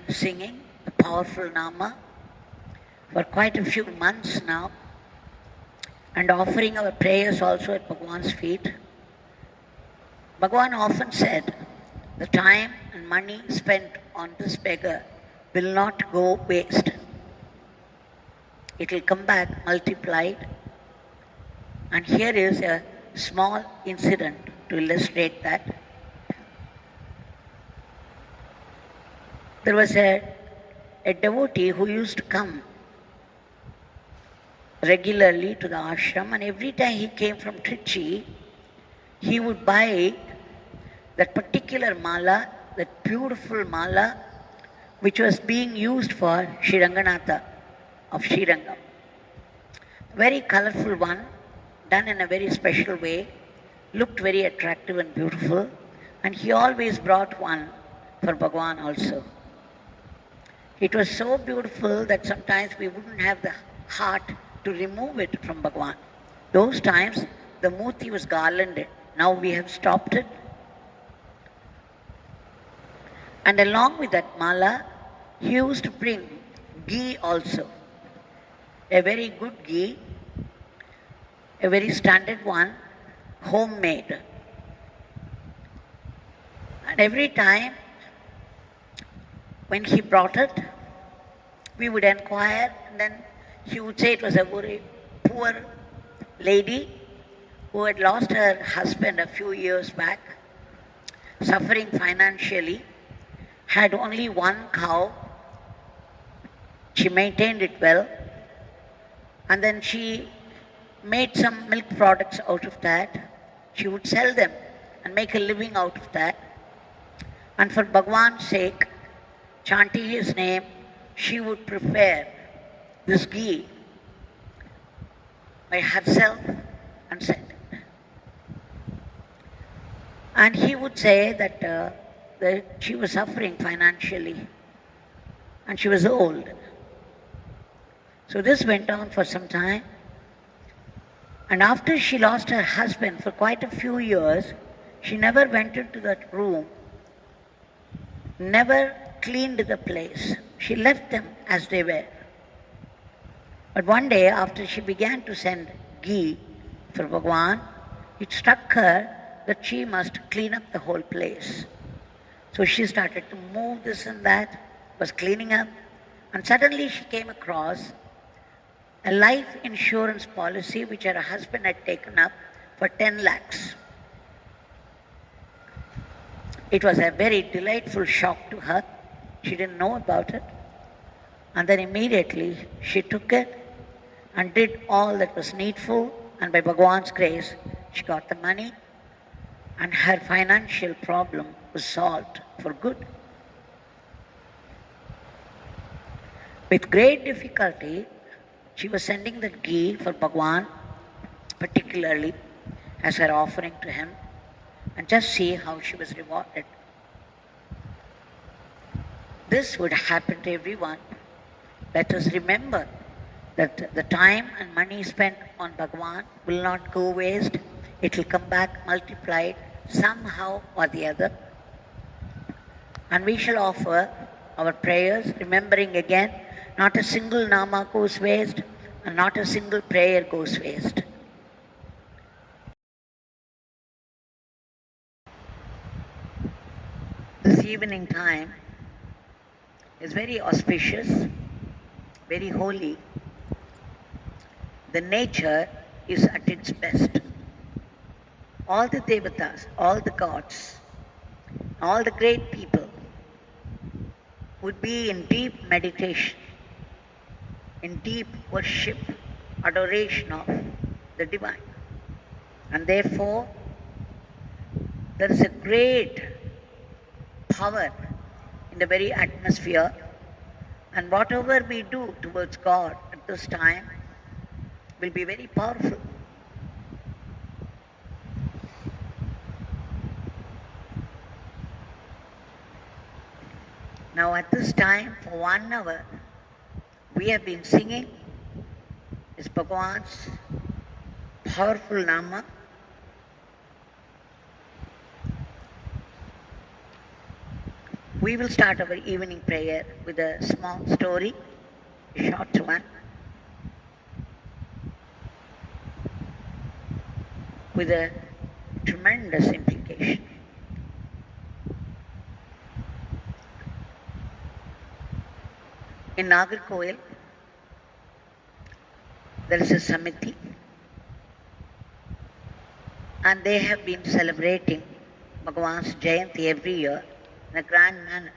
singing the powerful Nama for quite a few months now, and offering our prayers also at Bhagwan's feet. Bhagwan often said, the time and money spent on this beggar will not go waste. It will come back multiplied. And here is a small incident to illustrate that. There was a devotee who used to come regularly to the ashram, and every time he came from Trichy, he would buy that particular mala, that beautiful mala, which was being used for Sri Ranganatha of Sri Rangam. Very colorful one, done in a very special way, looked very attractive and beautiful, and he always brought one for Bhagwan also. It was so beautiful that sometimes we wouldn't have the heart to remove it from Bhagwan. Those times the murti was garlanded. Now we have stopped it. And along with that mala, he used to bring ghee also. A very good ghee, a very standard one, homemade. And every time when he brought it, we would inquire, and then he would say it was a very poor lady who had lost her husband a few years back, suffering financially, had only one cow. She maintained it well, and then she made some milk products out of that. She would sell them and make a living out of that. And for Bhagwan's sake, chanting his name, she would prepare this ghee by herself and send it. And he would say that she was suffering financially and she was old. So this went on for some time. And after she lost her husband for quite a few years, she never went into that room, never cleaned the place. She left them as they were. But one day, after she began to send ghee for Bhagwan, it struck her that she must clean up the whole place. So she started to move this and that, was cleaning up, and suddenly she came across a life insurance policy which her husband had taken up for 10 lakhs. It was a very delightful shock to her. She didn't know about it. And then immediately she took it and did all that was needful, and by Bhagwan's grace, she got the money, and her financial problem was solved for good. With great difficulty, she was sending the ghee for Bhagwan, particularly as her offering to him, and just see how she was rewarded. This would happen to everyone. Let us remember that the time and money spent on Bhagwan will not go waste. It will come back multiplied somehow or the other. And we shall offer our prayers, remembering again, not a single nama goes waste, and not a single prayer goes waste. This evening time is very auspicious, very holy. The nature is at its best. All the devatas, all the gods, all the great people would be in deep meditation, in deep worship, adoration of the divine. And therefore, there is a great power in the very atmosphere, and whatever we do towards God at this time will be very powerful. Now at this time, for 1 hour, we have been singing is Bhagwan's powerful Nama. We will start our evening prayer with a small story, a short one, with a tremendous implication. In Nagercoil, there is a samiti, and they have been celebrating Bhagavan's Jayanti every year in a grand manner.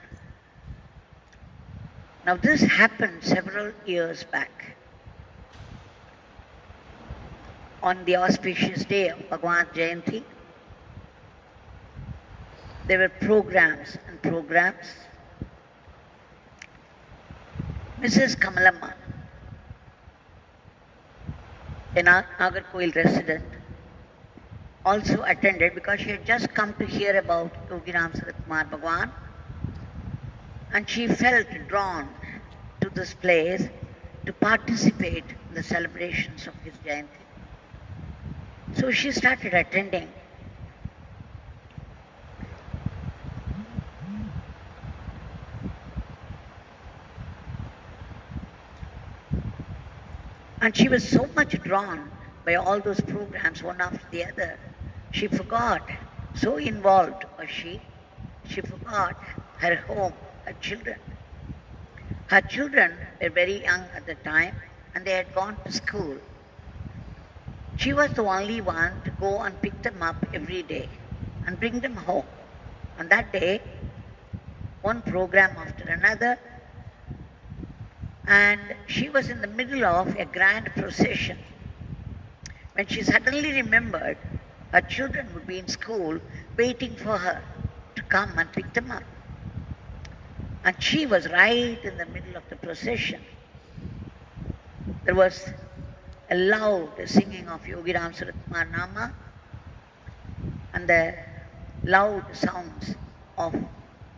Now this happened several years back. On the auspicious day of Bhagavan's Jayanti, there were programs and programs. Mrs. Kamalamma, a Nagercoil resident, also attended because she had just come to hear about Yogi Ramsuratkumar Bhagwan, and she felt drawn to this place to participate in the celebrations of his Jayanti. So she started attending. And she was so much drawn by all those programs, one after the other. She forgot, so involved was she forgot her home, her children. Her children were very young at the time, and they had gone to school. She was the only one to go and pick them up every day and bring them home. On that day, one program after another, and she was in the middle of a grand procession when she suddenly remembered her children would be in school waiting for her to come and pick them up. And she was right in the middle of the procession. There was a loud singing of Yogi Ramsuratkumar Nama and the loud sounds of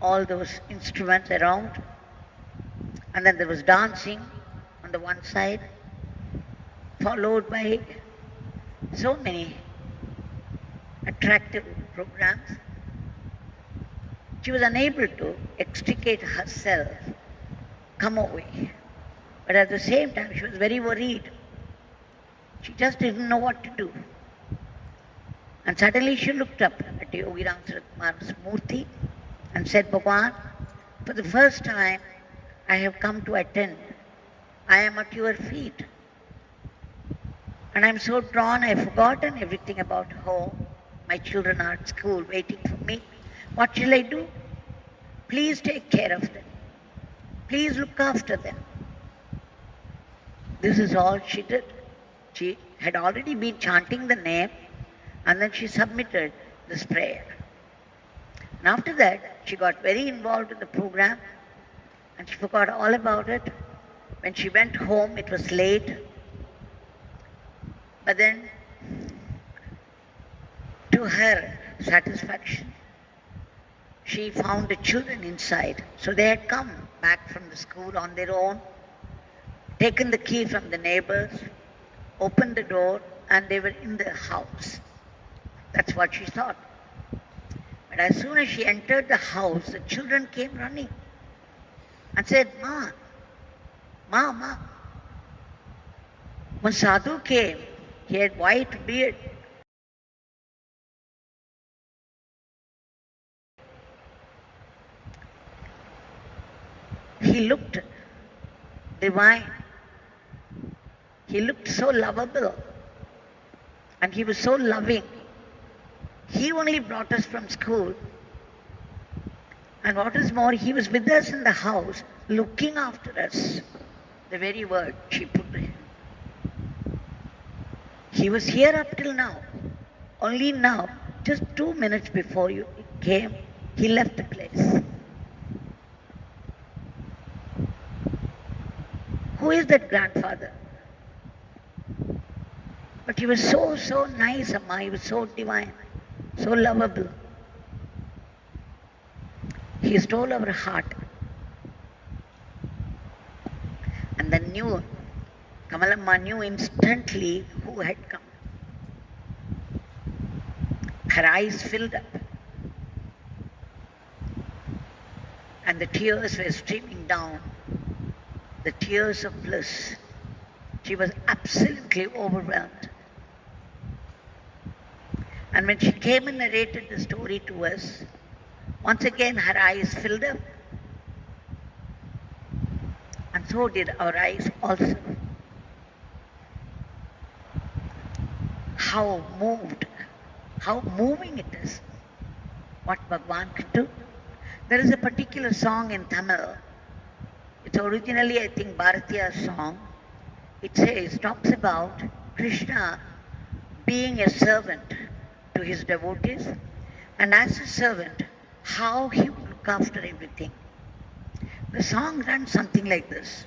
all those instruments around. And then there was dancing on the one side, followed by so many attractive programs. She was unable to extricate herself, come away. But at the same time, she was very worried. She just didn't know what to do. And suddenly she looked up at Yogi Ramsuratkumar's Murti and said, Bhagwan, for the first time, I have come to attend. I am at your feet. And I'm so drawn, I've forgotten everything about home. My children are at school waiting for me. What shall I do? Please take care of them. Please look after them. This is all she did. She had already been chanting the name, and then she submitted this prayer. And after that, she got very involved in the program, and she forgot all about it. When she went home, it was late. But then, to her satisfaction, she found the children inside. So they had come back from the school on their own, taken the key from the neighbors, opened the door, and they were in the house. That's what she thought. But as soon as she entered the house, the children came running and said, Ma, one sadhu came. He had white beard. He looked divine. He looked so lovable. And he was so loving. He only brought us from school. And what is more, he was with us in the house, looking after us. The very word she put. He was here up till now. Only now, just 2 minutes before you came, he left the place. Who is that grandfather? But he was so nice, Amma. He was so divine, so lovable. He stole our heart. And then Kamalamma knew instantly who had come. Her eyes filled up. and the tears were streaming down, the tears of bliss. She was absolutely overwhelmed. And when she came and narrated the story to us, once again her eyes filled up. And so did our eyes also. How moving it is, what Bhagwan could do. There is a particular song in Tamil. It's originally, I think, Bharatiya's song. It talks about Krishna being a servant to his devotees, and as a servant, how he would look after everything. The song runs something like this.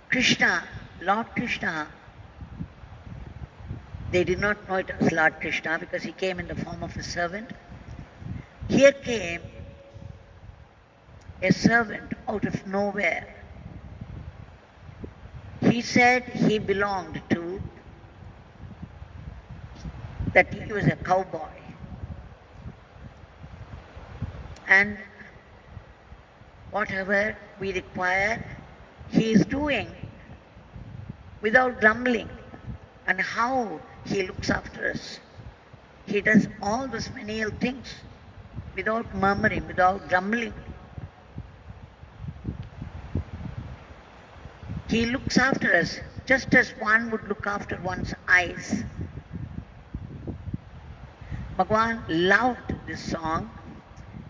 Krishna, Lord Krishna, they did not know it was Lord Krishna because he came in the form of a servant. Here came a servant out of nowhere. He said he belonged to, that he was a cowboy. And whatever we require, he is doing without grumbling. And how he looks after us. He does all those menial things without murmuring, without grumbling. He looks after us just as one would look after one's eyes. Bhagwan loved this song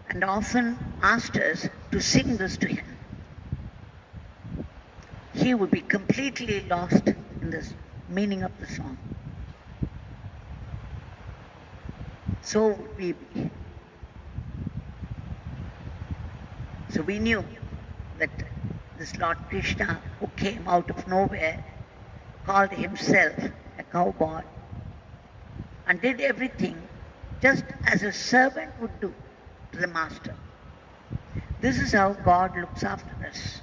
and often asked us to sing this to him. He would be completely lost in this meaning of the song. So would we be. So we knew that this Lord Krishna, who came out of nowhere, called himself a cowboy and did everything just as a servant would do to the master. This is how God looks after us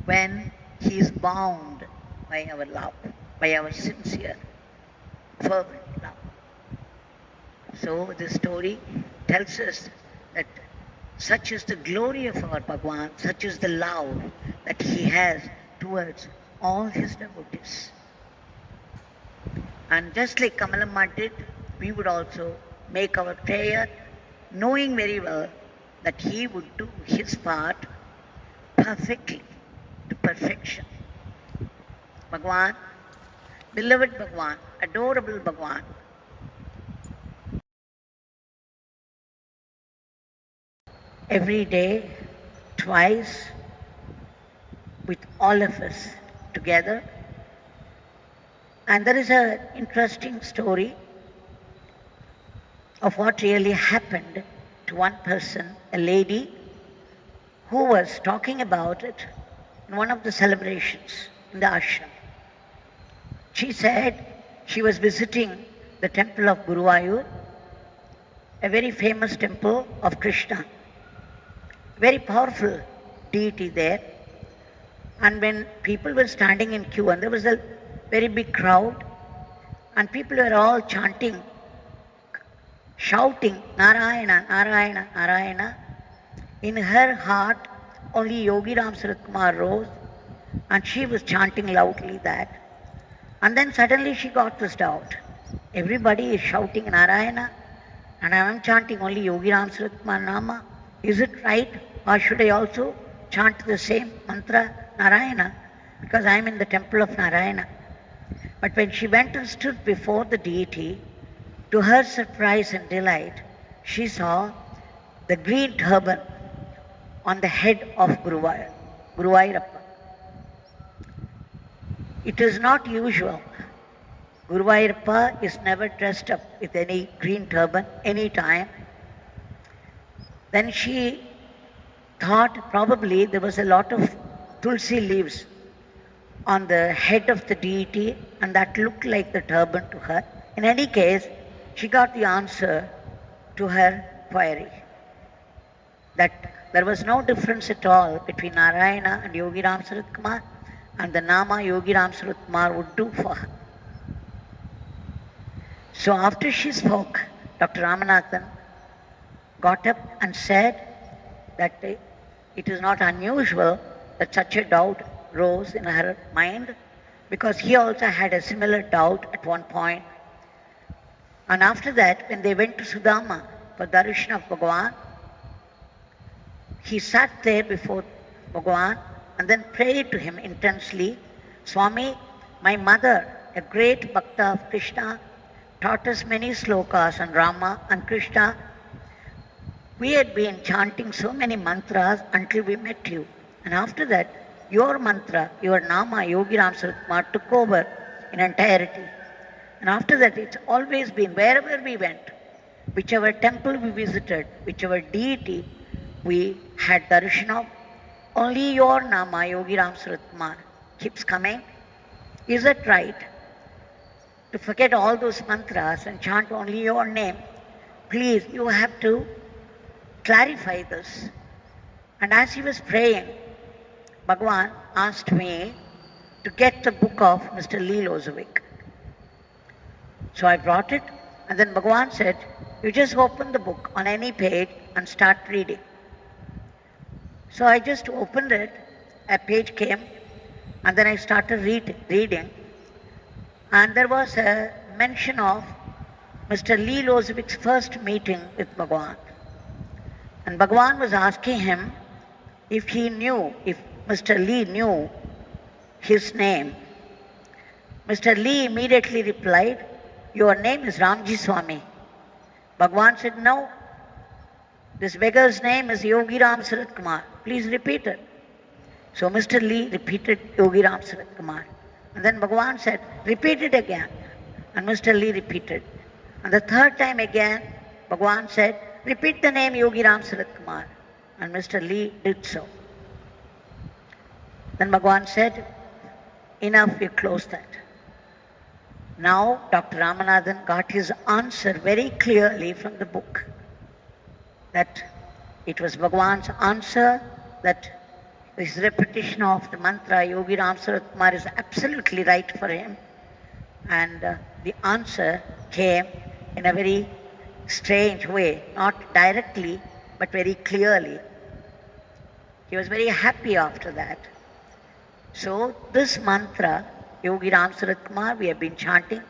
when he is bound by our love, by our sincere, fervent love. So this story tells us that such is the glory of our Bhagwan, such is the love that he has towards all his devotees. And just like Kamalamma did, we would also make our prayer knowing very well that he would do his part perfectly, to perfection. Bhagwan, beloved Bhagwan, adorable Bhagwan, every day, twice, with all of us together. And there is an interesting story of what really happened to one person, a lady, who was talking about it in one of the celebrations in the ashram. She said she was visiting the temple of Guruvayoor, a very famous temple of Krishna, very powerful deity there. And when people were standing in queue, and there was a very big crowd, and people were all chanting, shouting, Narayana, Narayana, Narayana. In her heart, only Yogi Ramsuratkumar rose, and she was chanting loudly that. And then suddenly she got this doubt. Everybody is shouting Narayana, and I am chanting only Yogi Ramsuratkumar Nama. Is it right? Or should I also chant the same mantra, Narayana, because I am in the temple of Narayana? But when she went and stood before the deity, to her surprise and delight, she saw the green turban on the head of Guruvayoor. It is not usual. Guruvayoor is never dressed up with any green turban any time. Then she thought probably there was a lot of tulsi leaves on the head of the deity, and that looked like the turban to her. In any case, she got the answer to her query, that there was no difference at all between Narayana and Yogi Ramsuratkumar, and the Nama Yogi Ramsuratkumar would do for her. So after she spoke, Dr. Ramanathan got up and said that it is not unusual that such a doubt rose in her mind, because he also had a similar doubt at one point. And after that, when they went to Sudama for darshan of Bhagwan, he sat there before Bhagwan and then prayed to him intensely, Swami, my mother, a great bhakta of Krishna, taught us many slokas on Rama and Krishna. We had been chanting so many mantras until we met you. And after that, your mantra, your Nama, Yogi Ramsuratkumar, took over in entirety. And after that, it's always been, wherever we went, whichever temple we visited, whichever deity we had darshan of, only your Nama, Yogi Ramsuratkumar, keeps coming. Is that right? To forget all those mantras and chant only your name? Please, you have to clarify this. And as he was praying, Bhagwan asked me to get the book of Mr. Lee Lozovic. So I brought it, and then Bhagwan said, you just open the book on any page and start reading. So I just opened it, a page came, and then I started reading. And there was a mention of Mr. Lee Lozovic's first meeting with Bhagwan. And Bhagwan was asking him if he knew, if Mr. Lee knew his name. Mr. Lee immediately replied, your name is Ramji Swami. Bhagwan said, no, this beggar's name is Yogi Ramsuratkumar. Please repeat it. So Mr. Lee repeated Yogi Ramsuratkumar. And then Bhagwan said, repeat it again. And Mr. Lee repeated. And the third time again, Bhagwan said, repeat the name Yogi Ramsuratkumar. And Mr. Lee did so. Then Bhagwan said, enough, we close that. Now Dr. Ramanathan got his answer very clearly from the book. That it was Bhagwan's answer, that this repetition of the mantra Yogi Ramsuratkumar is absolutely right for him. And the answer came in a very strange way, not directly, but very clearly. He was very happy after that. So this mantra, Yogi Ramsuratkumar, we have been chanting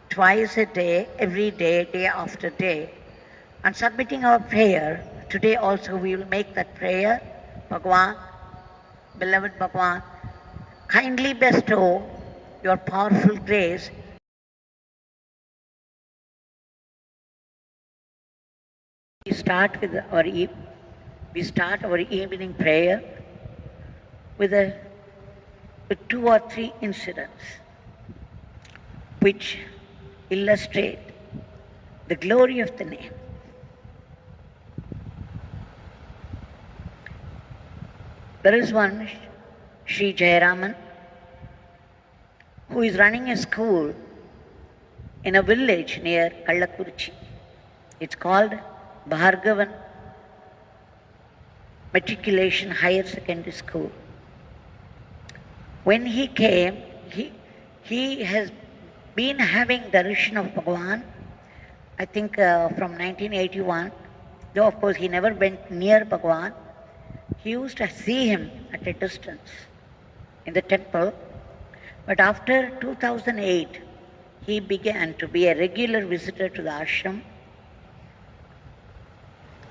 twice a day, every day, day after day, and submitting our prayer. Today also we will make that prayer. Bhagwan, beloved Bhagwan, kindly bestow your powerful grace. We start our evening prayer with two or three incidents which illustrate the glory of the name. There is one Shri Jayaram who is running a school in a village near Kallakurchi. It's called Bhagavan Matriculation Higher Secondary School. When he came, he has been having darshan of Bhagwan, I think from 1981, though of course he never went near Bhagwan. He used to see him at a distance in the temple. But after 2008, he began to be a regular visitor to the ashram.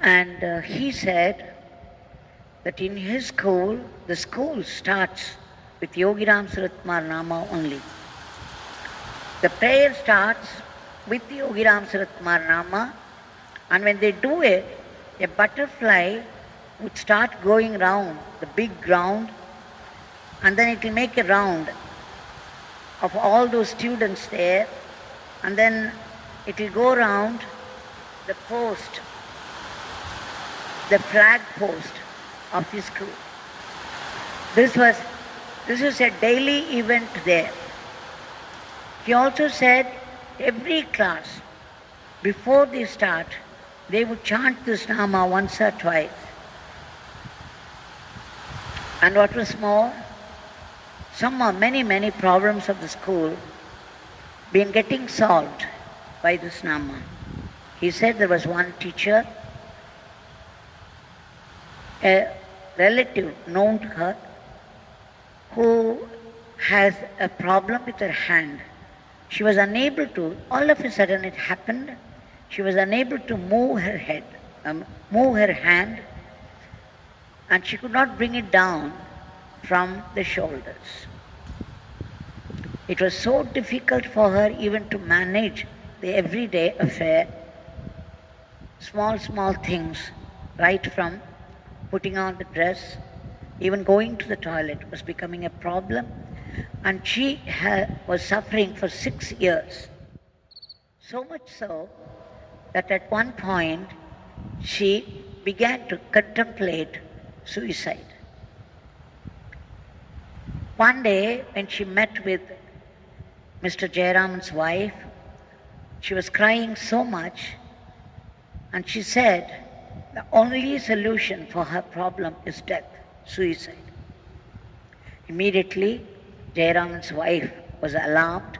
And he said that in his school, the school starts with Yogi Ramsuratkumar Nama only. The prayer starts with Yogi Ramsuratkumar Nama, and when they do it, a butterfly would start going round the big ground, and then it will make a round of all those students there, and then it will go round the post, the flag post of the school. This is a daily event there. He also said every class, before they start, they would chant this Nama once or twice. And what was more, many problems of the school been getting solved by this Nama. He said there was one teacher, a relative known to her who has a problem with her hand. She was unable to, all of a sudden it happened, she was unable to move her head, move her hand, and she could not bring it down from the shoulders. It was so difficult for her even to manage the everyday affair, small things, right from putting on the dress, even going to the toilet was becoming a problem. And she was suffering for 6 years. So much so that at one point she began to contemplate suicide. One day when she met with Mr. Jayaram's wife, she was crying so much, and she said the only solution for her problem is death, suicide. Immediately, Jayaram's wife was alarmed,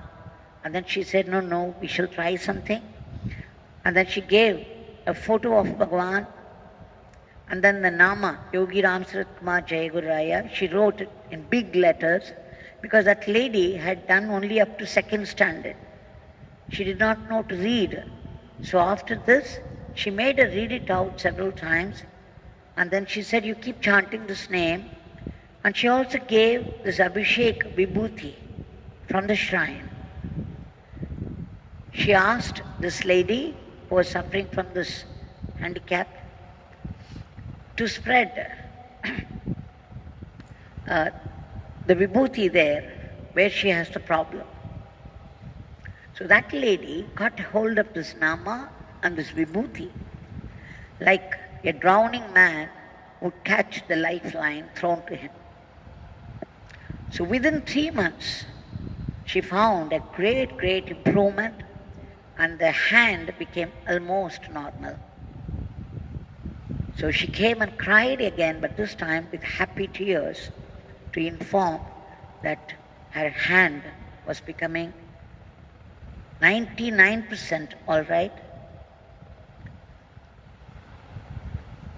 and then she said, no, we shall try something. And then she gave a photo of Bhagwan, and then the Nama, Yogi Ramsuratkumar Jayaguraya, she wrote it in big letters, because that lady had done only up to 2nd standard. She did not know to read. So after this, she made her read it out several times, and then she said, you keep chanting this name. And she also gave this Abhishek Vibhuti from the shrine. She asked this lady who was suffering from this handicap to spread the Vibhuti there where she has the problem. So that lady got hold of this Nama and this Vibhuti like a drowning man would catch the lifeline thrown to him. So within 3 months, she found a great improvement, and the hand became almost normal. So she came and cried again, but this time with happy tears, to inform that her hand was becoming 99% all right.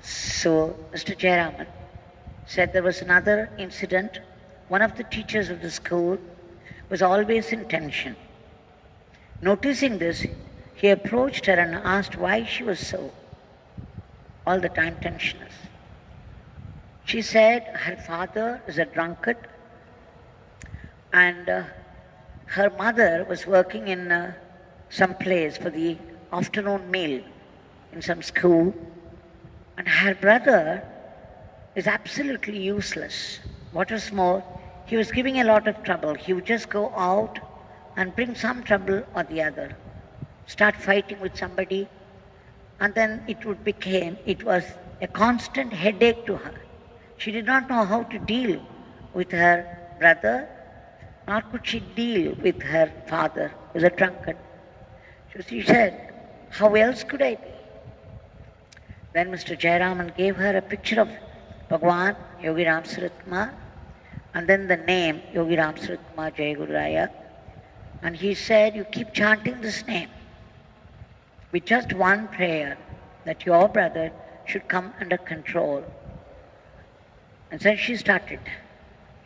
So Mr. Jayaraman said there was another incident. One of the teachers of the school was always in tension. Noticing this, he approached her and asked why she was so all the time tensionous. She said her father is a drunkard, and her mother was working in some place for the afternoon meal in some school, and her brother is absolutely useless. What was more, he was giving a lot of trouble. He would just go out and bring some trouble or the other, start fighting with somebody, and then it was a constant headache to her. She did not know how to deal with her brother, nor could she deal with her father, who was a drunkard. So she said, how else could I be? Then Mr. Jayaraman gave her a picture of Bhagwan, Yogi Ramsuratkumar, and then the name Yogi Ramsuratkumar Jayaguraya. And he said, you keep chanting this name with just one prayer, that your brother should come under control. And so she started.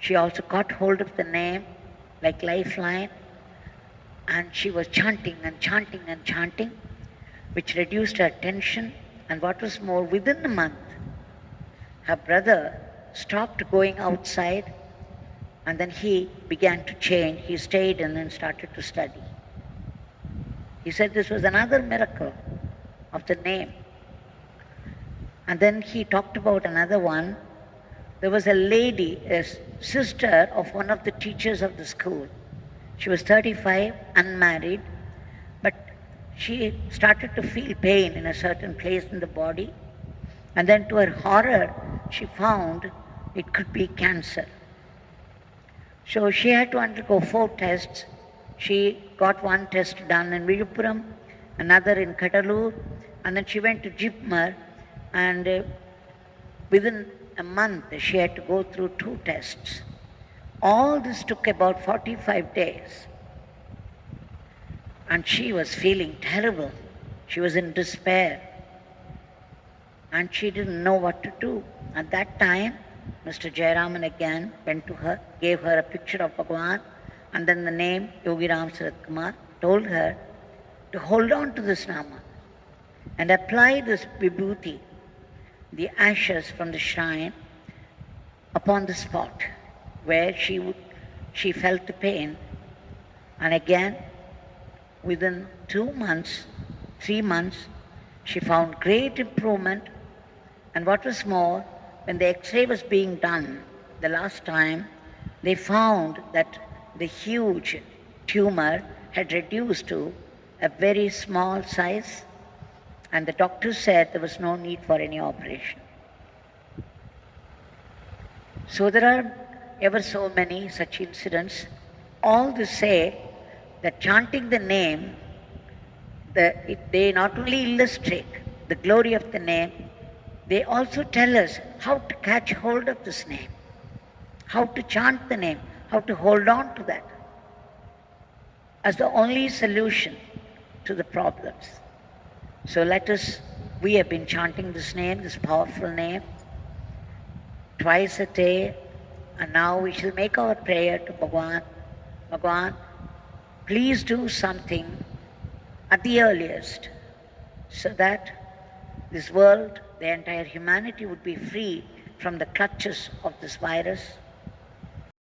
She also caught hold of the name like lifeline, and she was chanting and chanting and chanting, which reduced her tension. And what was more, within a month, her brother stopped going outside, and then he began to change. He stayed and then started to study. He said this was another miracle of the name. And then he talked about another one. There was a lady, a sister of one of the teachers of the school. She was 35, unmarried, but she started to feel pain in a certain place in the body. And then to her horror, she found it could be cancer. So she had to undergo 4 tests. She got one test done in Vizhupuram, another in Kadalur, and then she went to Jipmer, and within a month she had to go through 2 tests. All this took about 45 days. And she was feeling terrible. She was in despair. And she didn't know what to do. At that time, Mr. Jayaram again went to her, gave her a picture of Bhagwan, and then the name Yogi Ramsuratkumar, told her to hold on to this Nama and apply this Vibhuti, the ashes from the shrine, upon the spot where she felt the pain. And again, within 2 months, 3 months, she found great improvement. And what was more, when the X-ray was being done the last time, they found that the huge tumor had reduced to a very small size, and the doctor said there was no need for any operation. So there are ever so many such incidents. All to say that chanting the name, they not only illustrate the glory of the name, they also tell us how to catch hold of this name, how to chant the name, how to hold on to that as the only solution to the problems. So we have been chanting this name, this powerful name, twice a day, and now we shall make our prayer to Bhagwan. Bhagwan, please do something at the earliest so that this world, the entire humanity would be free from the clutches of this virus,